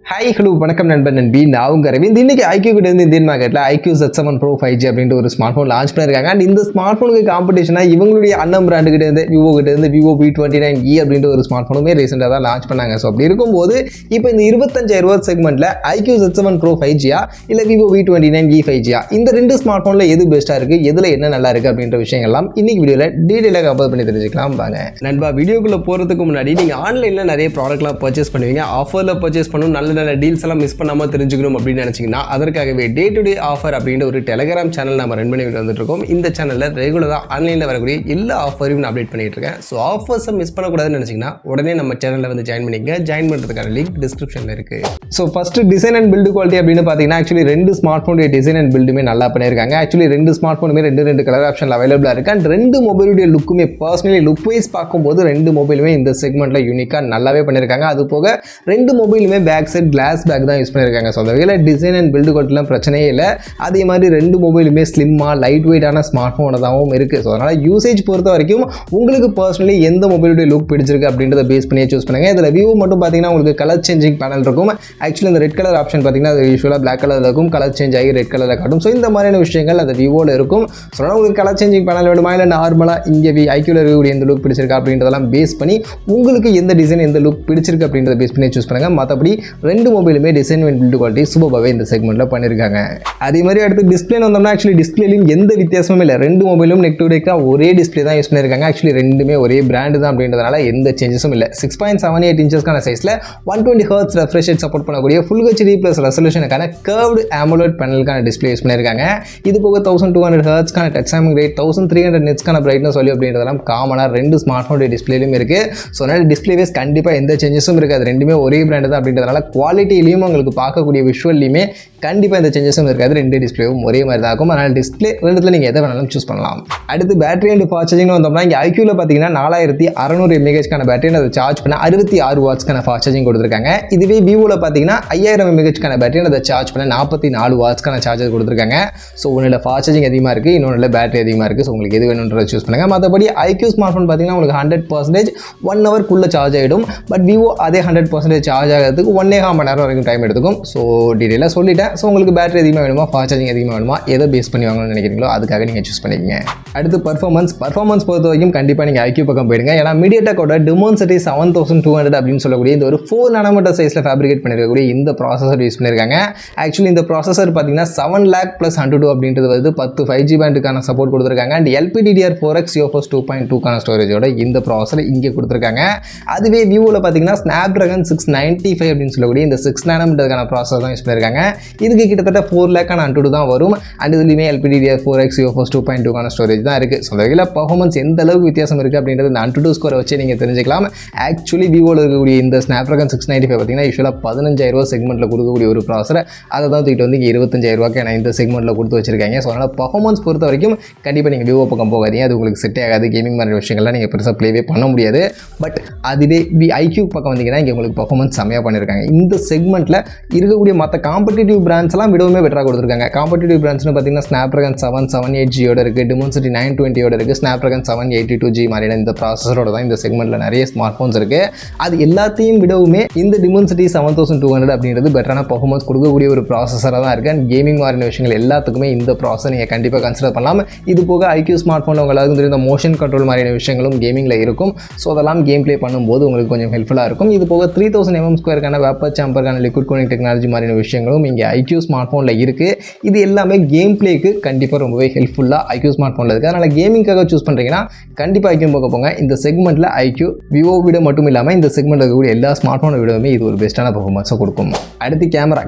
Hi hello வணக்கம் நண்பன் நண்பி நான் உங்க ரவிந்த். இன்னைக்கு IQoo கிட்ட இருந்து இந்தியன் மார்க்கெட்டில் IQoo Z7 Pro 5G அப்படின்ற ஒரு ஸ்மார்ட் ஃபோன் லான்ச் பண்ணியிருக்காங்க. அண்ட் இந்த ஸ்மார்ட் ஃபோனுக்கு காம்படிஷனாக இவங்களுடைய அண்ணன் பிராண்டு கிட்ட இருந்து விவோ கிட்ட இருந்து Vivo V29E அப்படின்ற ஒரு ஸ்மார்ட் ஃபோனுமே ரீசெண்டாக தான் லான்ச் பண்ணாங்க. ஸோ அப்படி இருக்கும்போது இப்போ இந்த 25,000 செக்மெண்ட்டில் IQoo Z7 Pro 5G இல்லை Vivo V29E 5G இந்த ரெண்டு ஸ்மார்ட் ஃபோனில் எது பெஸ்ட்டாக இருக்குது, எதில் என்ன நல்லா இருக்குது அப்படின்ற விஷயங்கள்லாம் இன்னைக்கு வீடியோவில் டீட்டெயிலாக கம்பேர் பண்ணி தெரிஞ்சுக்கலாம் வாங்க. நண்பா, வீடியோக்குள்ளே போகிறதுக்கு முன்னாடி நீங்கள் ஆன்லைனில் நிறைய ப்ராடக்ட்லாம் பர்ச்சேஸ் பண்ணுவீங்க. ஆஃபரில் பர்ச்சேஸ் பண்ணணும், நல்ல டீல்ஸ் எல்லாம் மிஸ் பண்ணாம தெரிஞ்சுக்கணும் அப்படின்னு நினைச்சீங்கன்னா அதற்காகவே டே டு டே ஆஃபர் அப்படின்ற ஒரு டெலிகிராம் சேனல் நம்ம ரன் பண்ணி வந்துட்டு இருக்கோம். இந்த சேனல்ல ரெகுலரா ஆன்லைன்ல வரக்கூடிய எல்லா ஆஃபரையும் நான் அப்டேட் பண்ணிட்டு இருக்கேன். ஸோ ஆஃபர்ஸை மிஸ் பண்ணக்கூடாதுன்னு நினைச்சீங்கன்னா உடனே நம்ம சேனல்ல வந்து ஜாயின் பண்ணிக்கங்க. ஜாயின் பண்றதுக்கான லிங்க் டிஸ்கிரிப்ஷன்ல இருக்கு. So first design and build quality அப்படின்னு பார்த்தீங்கன்னா ஆக்சுவலி ரெண்டு ஸ்மார்ட் ஃபோனுடைய டிசைன் அண்ட் பில்டுமே நல்லா பண்ணியிருக்காங்க. ஆக்சுவலி ரெண்டு ஸ்மார்ட் ஃபோனுமே ரெண்டு கலர் ஆப்ஷன்ல அவைலபிளா இருக்கு. அண்ட் ரெண்டு மொபைலுடைய லுக்குமே பர்சனலி லுக் வைஸ் பார்க்கும்போது ரெண்டு மொபைலுமே இந்த செக்மெண்ட்ல யூனிக்கா நல்லாவே பண்ணியிருக்காங்க. அது போக ரெண்டு மொபைலுமே பேக் சைட் கிளாஸ் பேக் தான் யூஸ் பண்ணியிருக்காங்க. ஸோ அந்த வகையில் டிசைன் அண்ட் பில்டு குவாலிட்டிலாம் பிரச்சனையே இல்லை. அதே மாதிரி ரெண்டு மொபைலுமே ஸ்லிம்மாக லைட் வெயிட்டான ஸ்மார்ட் ஃபோனாகவும் இருக்குது. ஸோ அதனால் யூசேஜ் பொறுத்த வரைக்கும் உங்களுக்கு பர்சனலி எந்த மொபைலுடைய லுக் பிடிச்சிருக்கு அப்படின்றத பேஸ் பண்ணியே சூஸ் பண்ணுங்கள். இதில் விவோ மட்டும் பார்த்தீங்கன்னா உங்களுக்கு கலர் சேஞ்சிங் பேனல் இருக்கும். ஆக்சுவலி இந்த ரெட் கலர் ஆப்ஷன் பார்த்தீங்கன்னா அது யூஸ்வலாக பிளாக் கலரில் இருக்கும், கலர் சேஞ்ச் ஆகி ரெட் கலரில் காட்டும். ஸோ இந்த மாதிரியான விஷயங்கள் அது விவோவில் இருக்கும். ஸோ அதனால் உங்களுக்கு கலர் சேஞ்சிங் பேனல் வேணுமா இல்லை நார்மலாக இங்கே IQooல இருக்கக்கூடிய எந்த லுக் பிடிச்சிருக்கா அப்படின்றதெல்லாம் பேஸ் பண்ணி உங்களுக்கு எந்த டிசைன் எந்த லுக் பிடிச்சிருக்கு அப்படின்றத பேஸ் பண்ணி சூஸ் பண்ணுங்கள். மற்றபடி ரெண்டு மொபைலுமே டிசைன் அண்ட் பில்டு குவாலிட்டி சூப்பராகவே இந்த செக்மெண்ட்டில் பண்ணியிருக்காங்க. அதே மாதிரி அடுத்து டிஸ்பிளே வந்தோம்னா ஆக்சுவலி டிஸ்பிளேலையும் எந்த வித்தியாசமும் இல்லை. ரெண்டு மொபைலும் நெக் டு நெக்காக ஒரே டிஸ்பிளே தான் யூஸ் பண்ணியிருக்காங்க. ஆக்சுவலி ரெண்டுமே ஒரே பிராண்டு தான் அப்படின்றதுனால எந்த சேஞ்சஸும் இல்லை. 6.78 இன்ச்சஸ்க்கான சைஸில் 120 Hz ரெஃப்ரெஷ் ரேட் சப்போர்ட் பண்ணக்கூடிய ஃபுல் HD ப்ளஸ் ரெசல்யூஷனுக்கான கர்வ்டு AMOLED பேனலுக்கான டிஸ்பிளே யூஸ் பண்ணியிருக்காங்க. இது போக 1200 Hzக்கான டச் சாம்பிங் ரேட், 1300 nitsக்கான பிரைட்னஸ் வேல்யூ அப்படின்றதெல்லாம் காமனாக ரெண்டு ஸ்மார்ட் ஃபோனுடைய டிஸ்பிளேலையும் இருக்குது. ஸோ அதனால் டிஸ்பிளே வேஸ் கண்டிப்பாக எந்த சேஞ்சஸும் இருக்காது. ரெண்டுமே ஒரே பிராண்டு தான் அப்படின்றதுனால குவாலிட்டிலையும் உங்களுக்கு பார்க்கக்கூடிய விஷுவல்லையுமே கண்டிப்பாக இந்த சேஞ்சஸும் இருக்காது. ரெண்டு டிஸ்பிளேவும் ஒரே மாதிரி தான் இருக்கும். அதனால் டிஸ்பிளே ரெண்டுத்தில் நீங்கள் எதை வேணாலும் சூஸ் பண்ணலாம். அடுத்து பேட்டரி அண்ட் ஃபாஸ்ட் சார்ஜிங்னு வந்தோம்னா இங்கே IQooல பார்த்தீங்கன்னா 4600 mAhக்கான பேட்டரி அதை சார்ஜ் பண்ண 66 வாட்ஸ்க்கான ஃபாஸ்ட் சார்ஜிங் கொடுத்துருக்காங்க. இதுவே விவோவில் பார்த்தீங்கன்னா 5000 mAhக்கான பேட்டரி அதை சார்ஜ் பண்ண 44 வாட்ஸ்க்கான சார்ஜர் கொடுத்துருக்காங்க. ஸோ ஒன்றில் ஃபாஸ்ட் சார்ஜிங் அதிகமாக இருக்குது, இன்னொன்றில் பேட்டரி அதிகமாக இருக்குது. ஸோ உங்களுக்கு எது வேணுன்றதை சூஸ் பண்ணுங்கள். மற்றபடி IQoo ஸ்மார்ட் ஃபோன் பார்த்தீங்கன்னா உங்களுக்கு 100% 1 ஹவர்க்குள்ளே சார்ஜ் ஆகிடும். பட் விவோ அதே 100% சார்ஜ் ஆகிறதுக்கு 1.5 மணி நேரம் வரைக்கும் டைம் எடுத்துக்கும். ஸோ டீட்டெயிலாக சொல்லிட்டேன். ஸோ உங்களுக்கு பேட்டரி அதிகமாக வேணுமா, ஃபாஸ்ட் சார்ஜிங் அதிகமாக வேணுமா, எதை பேஸ் பண்ணி வாங்கணும்னு நினைக்கிறீங்களோ அதுக்காக நீங்கள் சூஸ் பண்ணிக்கங்க. அடுத்து பர்ஃபார்மன்ஸ் பொறுத்த வரைக்கும் கண்டிப்பாக நீங்கள் IQoo பக்கம் போயிடுங்க. ஏன்னா மீடியாடெக்கோட Dimensity 7200 அப்படின்னு சொல்லக்கூடிய இந்த ஒரு 4 nm சைஸில் ஃபேப்ரிகேட் பண்ணிருக்கக்கூடிய இந்த ப்ராசஸர் யூஸ் பண்ணியிருக்காங்க. ஆக்சுவலி இந்த ப்ராசஸர் பார்த்தீங்கன்னா 7 lakh + 102 அப்படின்றது வந்து 10 5G பேண்டுக்கான சப்போர்ட் கொடுத்துருக்காங்க. அண்ட் LPDDR4X UFS 2.2க்கான ஸ்டோரேஜோட இந்த ப்ராசஸர் இங்கே கொடுத்துருக்காங்க. அதுவே விவோவில் பார்த்தீங்கன்னா Snapdragon 695 அப்படின்னு சொல்லக்கூடிய இந்த 6 nm ப்ராசஸர் தான் யூஸ் பண்ணியிருக்காங்க. இதுக்கு கிட்டத்தட்ட 4 lakh அன்டூ தான் வரும். அண்ட் இதுலையுமே LPDDR4X UFS 2.2க்கான ஸ்டோரேஜ் தான் இருக்குது. ஸோ அந்த வகையில் பர்ஃபார்மன்ஸ் எந்த அளவுக்கு வித்தியாசம் இருக்குது அப்படின்றது இந்த அன்டூ ஸ்கோரை வச்சு நீங்கள் தெரிஞ்சுக்கலாம். ஆக்சுவலி விவோவில் இருக்கக்கூடிய இந்த Snapdragon 695 பார்த்தீங்கன்னா யூஸ்வலாக 15,000 செக்மெண்ட்டில் கொடுக்கக்கூடிய ஒரு ப்ராசஸர் அதை தான் தூக்கிட்டு வந்து 25,000 இந்த செக்மெண்ட்டில் கொடுத்து வச்சிருக்காங்க. ஸோ அதனால் பர்ஃபார்மன்ஸ் பொறுத்த வரைக்கும் கண்டிப்பாக நீங்கள் விவோ பக்கம் போகாதீங்க. அது உங்களுக்கு செட் ஆகாது. கேமிங் மாதிரி விஷயங்கள்லாம் நீங்கள் பெருசாக ப்ளேவே பண்ண முடியாது. பட் அதுவே IQoo பக்கம் வந்தீங்கன்னா இங்கே உங்களுக்கு பர்ஃபார்மன்ஸ் செம்மையாக பண்ணியிருக்காங்க. இந்த செக்மெண்ட்டில் இருக்கக்கூடிய மற்ற காம்படிட்டிவ் பிராண்ட்ஸ் எல்லாம் விடவுமே பெட்டராக கொடுத்துருக்காங்க. காம்படிட்டிவ் பிராண்ட்ஸ்னு பார்த்தீங்கன்னா Snapdragon 778Gயோட இருக்குது, Dimensity 920யோட இருக்குது, Snapdragon 782G மாதிரியான இந்த ப்ராசஸரோட தான் இந்த செக்மெண்ட்டில் நிறைய ஸ்மார்ட் ஃபோன்ஸ் இருக்குது. அது எல்லாத்தையும் விடவுமே இந்த Dimensity 7200 அப்படின்றது பெட்டரான பர்ஃபார்மன்ஸ் கொடுக்கக்கூடிய ஒரு ப்ராசஸராக தான் இருக்குது. அண்ட் கேமிங் மாதிரியான விஷயங்கள் எல்லாத்துக்குமே இந்த ப்ராசஸர் நீங்கள் கண்டிப்பாக கன்சிடர் பண்ணலாம். இது போக IQoo ஸ்மார்ட் ஃபோனில் உங்களுக்கு தெரிந்த மோஷன் கண்ட்ரோல் மாதிரியான விஷயங்களும் கேமிங்கில் இருக்கும். ஸோ அதெல்லாம் கேம் ப்ளே பண்ணும்போது உங்களுக்கு கொஞ்சம் ஹெல்ப்ஃபுல்லாக இருக்கும். இது போக 3000 mm² வேப்பர் சாம்பருக்கான லிக்விட் கூலிங் டெக்னாலஜி மாதிரியான விஷயங்களும் இங்கே IQoo ஸ்மார்ட் ஃபோனில் இருக்குது. இது எல்லாமே கேம் பிளேக்கு கண்டிப்பாக ரொம்பவே ஹெல்ப்ஃபுல்லாக IQoo ஸ்மார்ட் ஃபோனில் இருக்குது. அதனால் கேமிங்காக சூஸ் பண்ணுறீங்கன்னா கண்டிப்பாக IQoo பக்கம் போங்க. இந்த செக்மெண்ட்டில் IQoo விவோ விட மட்டும் இல்லாமல் இந்த செக்மெண்ட்டில் இருக்கக்கூடிய எல்லா ஸ்மார்ட் ஃபோனை விடவுமே இது ஒரு பெஸ்ட்டான பர்ஃபார்மன்ஸை கொடுக்கும். அடுத்து கேமரா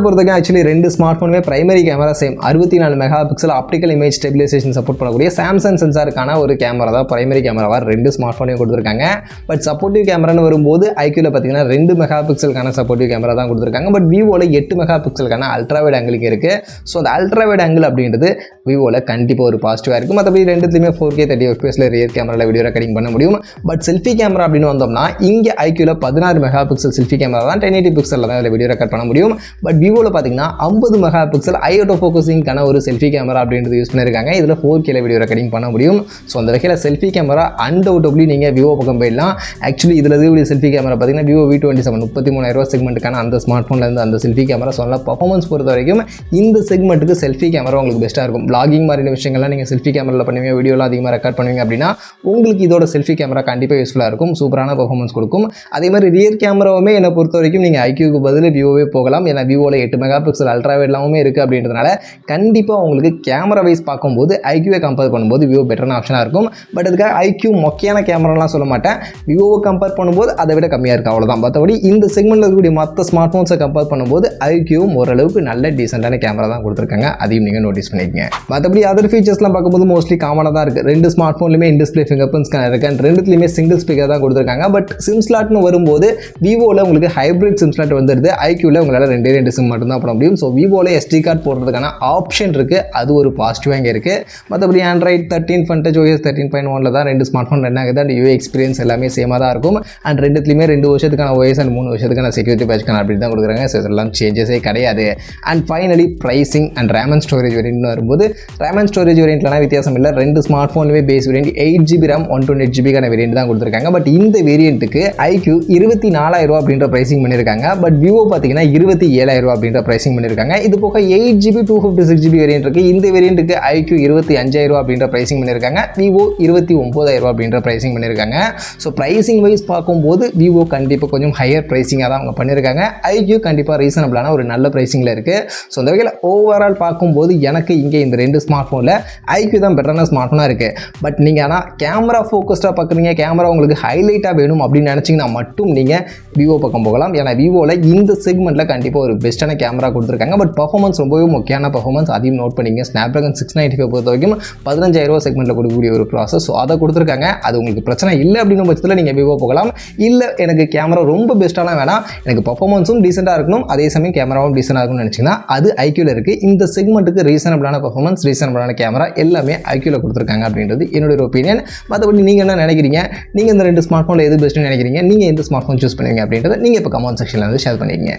பொறுத்தவரைக்கும் ஆக்சுவலி ரெண்டு ஸ்மார்ட் ஃபோனுமே primary camera same 64 MP optical image stabilisation support பண்ணக்கூடிய சாம்சங் சென்சாருக்கான ஒரு கேமரா தான் பிரைமரி கேமராவாக ரெண்டு ஸ்மார்ட் ஃபோனையும் கொடுத்துருக்காங்க. பட் சப்போர்ட்டிவ் கேமரான்னு வரும்போது IQooல பார்த்தீங்கன்னா 2 MP சப்போர்ட்டிவ் கேமரா தான் கொடுத்துருக்காங்க. பட் விவோவில் 8 MP அல்ட்ராவைட் ஆங்கிள் இருக்குது. ஸோ அந்த அல்ட்ராவைட் ஆங்கிள் அப்படின்றது விவோவில் கண்டிப்பாக ஒரு பாசிட்டிவாக இருக்குது. மற்றபடி ரெண்டுத்துலையுமே 4K 30 FPS ரியர் கேமராவில் வீடியோ ரெக்கார்டிங் பண்ண முடியும். பட் செல்ஃபி கேமரா அப்படின்னு வந்தோம்னா இங்கே IQooல 16 MP செல்ஃபி கேமரா தான் 1080 பிக்சலில் தான் இதில் வீடியோ ரெக்கார்ட் பண்ண முடியும். பட் விவோவில் பார்த்தீங்கன்னா 50 MP ஐ ஆட்டோ ஃபோக்கஸிங்கான ஒரு செல்ஃபி கேமரா அப்படின்றது யூஸ் பண்ணியிருக்காங்க. இதில் 4K வீடியோ ரெக்கார்டிங் பண்ண முடியும். ஸோ அந்த வகையில் செல்ஃபி கேமரா அன்டவுட்டபிளி நீங்கள் விவோ பக்கம் போயிடலாம். ஆக்சுவலி இதில் இருக்கக்கூடிய செல்ஃபி கேமரா பார்த்தீங்கன்னா Vivo V27 33,000 செக்மெண்ட்டுக்கான அந்த ஸ்மார்ட் ஃபோன்லேருந்து அந்த செல்ஃபி கேமரா சொல்லலாம். பர்ஃபார்மன்ஸ் பொறுத்த வரைக்கும் இந்த செக்மெண்ட்டுக்கு செல்ஃபி கேமரா உங்களுக்கு பெஸ்ட்டாக இருக்கும். பிளாகிங் மாதிரியான விஷயங்கள்லாம் நீங்கள் செல்ஃபி கேமராவில் பண்ணுவீங்க, வீடியோலாம் அதிகமாக ரெக்கார்ட் பண்ணுவீங்க அப்படின்னா உங்களுக்கு இதோட செல்ஃபி கேமரா கண்டிப்பாக யூஸ்ஃபுல்லாக இருக்கும். சூப்பரான பர்ஃபார்மன்ஸ் கொடுக்கும். அதே மாதிரி ரியர் கேமராவுமே என்னை பொறுத்த வரைக்கும் நீங்கள் ஐக்யூக்கு பதில் விவோவே போகலாம். ஏன்னா விவோவில் 8 மெகா பிக்சல் அல்ட்ராவைட் எல்லாமே இருக்குது அப்படின்றதுனால கண்டிப்பாக உங்களுக்கு கேமரா வைஸ் பார்க்கும்போது ஐக்யூவை கம்பேர் பண்ணும்போது விவோ பெட்டரான ஆப்ஷனாக இருக்கும். பட் அதுக்காக ஐக்யூ மொக்கையான கேமராலாம் சொல்ல மாட்டேன். விவோவை கம்பேர் பண்ணும்போது அதை விட கம்மியாக இருக்குது, அவ்வளோதான். மற்றபடி இந்த செக்மெண்ட்டில் இருக்கக்கூடிய மற்ற ஸ்மார்ட் ஃபோன்ஸை கம்பேர் பண்ணும்போது ஐக்யூவும் ஓரளவுக்கு நல்ல டீசெண்டான கேமரா தான் கொடுத்துருக்காங்க. அதையும் நீங்கள் நோட்டீஸ் பண்ணிக்கங்க. மற்றபடி அதர் ஃபீச்சர்ஸ்லாம் பார்க்கும்போது மோஸ்ட்லி காமனாக தான் இருக்குது. 2 ஸ்மார்ட் ஃபோன்லையுமே in display fingerprint scanner இருக்குது அண்ட் 2த்துலையுமே சிங்கிள் ஸ்பீக்கர் தான் கொடுத்துருக்காங்க. பட் சிம் ஸ்லாட்னு வரும்போது விவோவில் உங்களுக்கு ஹைப்ரிட் சிம் ஸ்லாட் வந்துடுது. ஐக்யூவில் உங்களால் 2 சிம் மட்டும்தான் பண்ண முடியும். ஸோ விவோவில் SD கார்டு போடுறதுக்கான ஆப்ஷன் இருக்குது. அது ஒரு பாசிட்டிவாக இங்கே இருக்குது. மற்றபடி Android 13 ஃபன்டச் OS 13.1 தான் 2 ஸ்மார்ட் ஃபோன் ரன் ஆகுது. அண்ட் யூஏ எக்ஸ்பீரியன்ஸ் எல்லாமே சேமாக தான் இருக்கும். அண்ட் 2த்துலையுமே 2 வருஷத்துக்கான OS அண்ட் 3 வருஷத்துக்கான செக்யூரிட்டி பேட்ச்க்கான அப்படி தான் கொடுக்குறாங்க. ஸோ இதெல்லாம் சேஞ்சஸே கிடையாது. And finally pricing and RAM and storage வேரியன்ட்னு வரும்போது ரேம் அண்ட் ஸ்டோரேஜ் வேரியன்ட்லாம் வித்தியாசம் இல்லை. 2 ஸ்மார்ட் ஃபோன்லேயே base variant 8GB RAM 128GB variant தான் கொடுத்துருக்காங்க. பட் இந்த வேரியண்ட்டுக்கு ஐக்யூ 24,000 அப்படின்ற ப்ரைசிங் பண்ணியிருக்காங்க. பட் விவோ பார்த்தீங்கன்னா 27,000 அப்படின்ற ப்ரைசிங் பண்ணியிருக்காங்க. இது போக 8GB 256GB வேரியன்ட் இருக்குது. இந்த வேரியண்ட்டுக்கு ஐக்யூ 25,000 அப்படின்ற ப்ரைசிங் பண்ணியிருக்காங்க. விவோ 29,000 அப்படின்ற ப்ரைசிங் பண்ணியிருக்காங்க. ஸோ ப்ரைசிங் வைஸ் பார்க்கும்போது விவோ கண்டிப்பாக கொஞ்சம் ஹையர் ப்ரைசிங்காக தான் அவங்க பண்ணியிருக்காங்க. ஐக்யூ கண்டிப்பாக ரீசனபிளான ஒரு நல்ல ப்ரைசிங்கில் இருக்குது. ஸோ அந்த வகையில் ஓவரால் பார்க்கும்போது எனக்கு இங்கே இந்த 2 ஸ்மார்ட் ஃபோனில் ஐக்யூ தான் பெட்டரான ஸ்மார்ட் ஃபோனாக இருக்குது. பட் நீங்கள் ஆனால் கேமரா ஃபோக்கஸ்டாக பார்க்குறீங்க, கேமரா உங்களுக்கு ஹைலைட்டாக வேணும் அப்படின்னு நினச்சிங்கன்னா மட்டும் நீங்கள் விவோ பக்கம் போகலாம். ஏன்னா விவோவில் இந்த செக்மெண்ட்டில் கண்டிப்பாக ஒரு பெஸ்ட்டான கேமரா கொடுத்துருக்காங்க. பட் பர்ஃபார்மன்ஸ் ரொம்பவே முக்கியமான பர்ஃபார்மன்ஸ், அதையும் நோட் பண்ணிங்க. ஸ்னாப்ட்ராகன் 695 பொறுத்த வரைக்கும் 15,000 செக்மெண்ட்டில் கொடுக்கக்கூடிய ஒரு ப்ராசஸ். ஸோ அதை கொடுத்துருக்காங்க. அது உங்களுக்கு பிரச்சனை இல்லை அப்படின்ற பட்சத்தில் நீங்கள் விவோ போகலாம். இல்லை எனக்கு கேமரா ரொம்ப பெஸ்ட்டான வேணாம், எனக்கு பர்ஃபார்மன்ஸும் டீசெண்டாக இருக்கணும், அதே சமயம் கேமராவும் டீசெண்டாக இருக்கணும்னு நினச்சிங்கன்னா அது ஐக்யூவில் இருக்குது. இந்த செக்மெண்ட்டுக்கு ரீசனபிளான பர்ஃபார்மன்ஸ், ரீசனபிளான கேமரா எல்லாமே ஐக்யூவில் கொடுத்துருக்காங்க அப்படின்றது என்னோட ஒப்பீனியன். மற்றபடி நீங்கள் என்ன நினைக்கிறீங்க? நீங்கள் இந்த 2 ஸ்மார்ட் ஃபோனில் எது பெஸ்ட்டுன்னு நினைக்கிறீங்க? நீங்கள் எந்த ஸ்மார்ட் ஃபோன் சூஸ் பண்ணுவீங்க அப்படின்றத நீங்கள் இப்போ கமெண்ட் செக்ஷனில் வந்து ஷேர் பண்ணிக்கங்க.